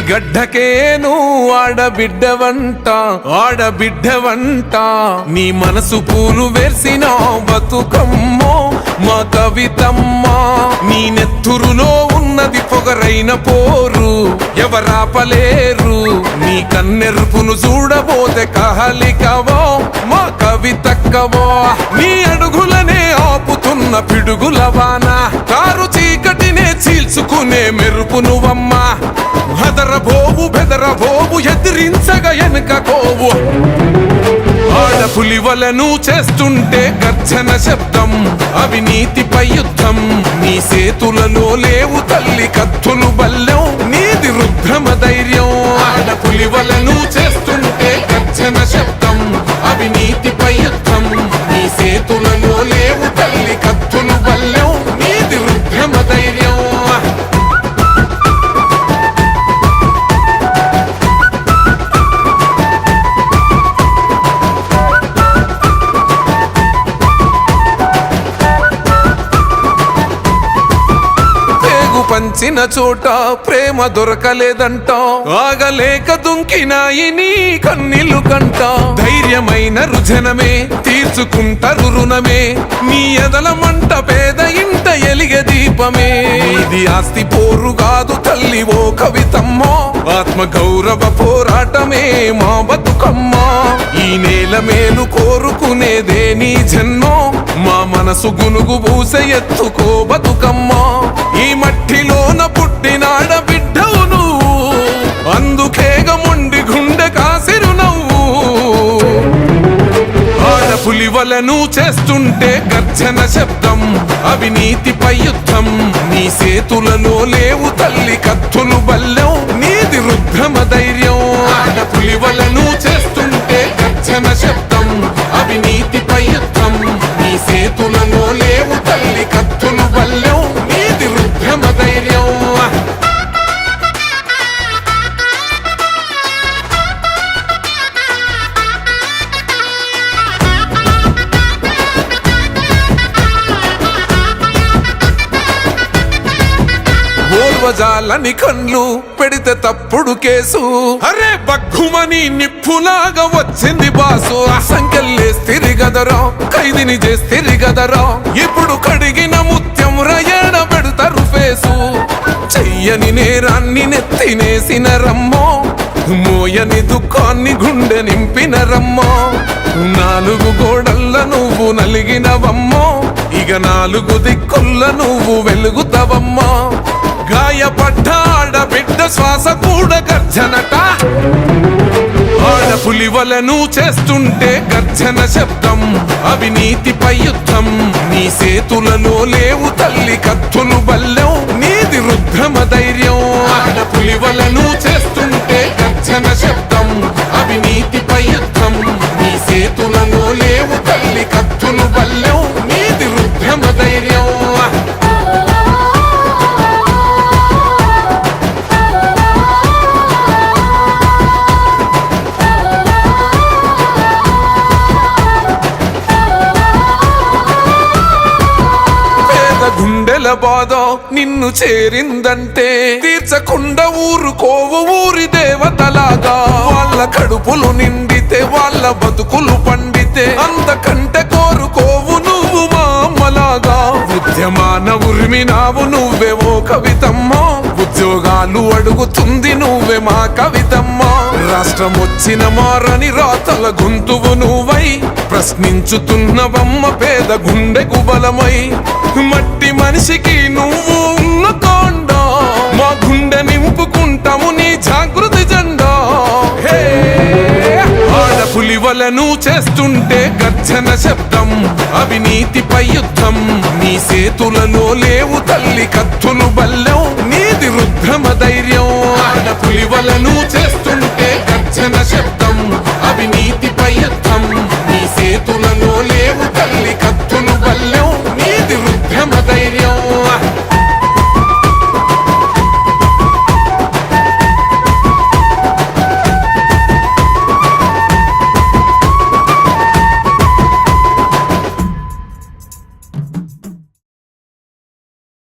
గడ్డకేను ఆడబిడ్డవంట ఆడబిడ్డవంట నీ మనసు పూలు వేసిన బతుకమ్మో మా కవితమ్మ నీ నెత్తురులో ఉన్నది పొగరైన పోరు ఎవరాపలేరు నీ కన్నెరుపును చూడబోతే కహలికవో మా కవితక్కవో నీ అడుగులనే ఆపుతున్న పిడుగుల వాన కారు చీకటినే చీల్చుకునే మెరుపు నువ్వమ్మా హదరబోవు బెదరబోవు ఎదిరించగా ఎనకపోవు ఆడపులివలను చేస్తుంటే గర్జన శబ్దం అవినీతిపై యుద్ధం నీ సేతులలో లేవు తల్లి కత్తులు బల్లెం నీది రుద్రమ ధైర్యం ఆడపులివలను చేస్తుంటే గర్జన శబ్దం అవినీతిపై యుద్ధం నీ సేతులలో లేవు తల్లి కత్తులు బల్లెం నీది రుద్రమ ధైర్యం పంచిన చోట ప్రేమ దొరకలేదంట ఆగలేక దుంకినాయి నీ కన్నీళ్లు కంట ధైర్యమైన రుజనమే తీర్చుకుంటారు రుణమే నీ ఎదల మంట పేద ఇంట ఎలిగె దీపమే ఇది ఆస్తి పోరు కాదు తల్లి ఓ కవితమ్మో ఆత్మ గౌరవ పోరాటమే మా బతుకమ్మ ఈ నేల మేలు కోరుకునేదే నీ జన్మో మా మనసు గునుగు పూస ఎత్తుకో బతుకమ్మ ఈ మట్టిలోన పుట్టినాడ బిడ్డవు నువ్వు అందుకేగ మొండి గుండె కాసిరు నవ్వు ఆడపులివలను చేస్తుంటే గర్జన శబ్దం అవినీతిపై యుద్ధం నీ సేతులలో లేవు తల్లి కత్తులు బల్లెం నీది రుద్రమ ధైర్యం ఆడపులివలను చేస్తుంటే గర్జన శబ్దం అవినీతిపై యుద్ధం నీ సేతులలో లేవు తల్లి కత్తులు బల్లెం నీది రుద్రమ ధైర్యం ఓర్వజాలని కన్లు పెడితే తప్పుడు కేసు అరే బగ్గుమని నిప్పులాగా వచ్చింది బాసు సంకెళ్ళేస్తిరి గదరా ఖైదీని చేస్తిరి గదరా ఇప్పుడు కడిగిన ముత్యం రయణ పెడతారు ఫేసు చెయ్యని నేరాన్ని నెత్తినేసిన రమ్మో మోయని దుఃఖాన్ని గుండె నింపిన రమ్మో నాలుగు గోడల్ల నువ్వు నలిగినవమ్మో ఇక నాలుగు దిక్కుల్ల నువ్వు వెలుగుతావమ్మా గాయపడ్డ ఆడబిడ్డ శ్వాస కూడా గర్జనట ఆడపులివలను చేస్తుంటే గర్జన శబ్దం అవినీతిపై యుద్ధం నీ సేతులలో లేవు తల్లి కత్తులు బల్లెం నీది రుద్రమ ధైర్యం ఆడపులివలను చేస్తుంటే గర్జన శబ్దం అవినీతిపై యుద్ధం నీ సేతులలో లేవు తల్లి కత్తులు బల్లెం నీది రుద్రమ ధైర్యం గుండెల బాధ నిన్ను చేరిందంటే తీర్చకుండా ఊరుకోవు ఊరి దేవతలాగా వాళ్ళ కడుపులు నిండితే వాళ్ళ బతుకులు పండితే అంతకంటే కోరుకోవు నువ్వు మా అమ్మలాగా ఉద్యమాన ఉరిమినావు నువ్వే ఓ కవితమ్మో ఉద్యోగాలు అడుగుతుంది నువ్వే మా కవితమ్మా రాష్ట్రం వచ్చిన మారని రాతల గొంతువు నువ్వై ప్రశ్నించుతున్నవమ్మ పేద గుండెకు బలమై మట్టి మనిషికి నువ్వు ఉన్న కొండ మా గుండె నింపుకుంటాము నీ జాగృతి జెండా ఆడపులివలను చేస్తుంటే గర్జన శబ్దం అవినీతిపై యుద్ధం నీ సేతులలో లేవు తల్లి కత్తులు బల్లెం నీది రుద్రమ ధైర్యం ఆడపులివలను చేస్తుంటే గర్జన శబ్దం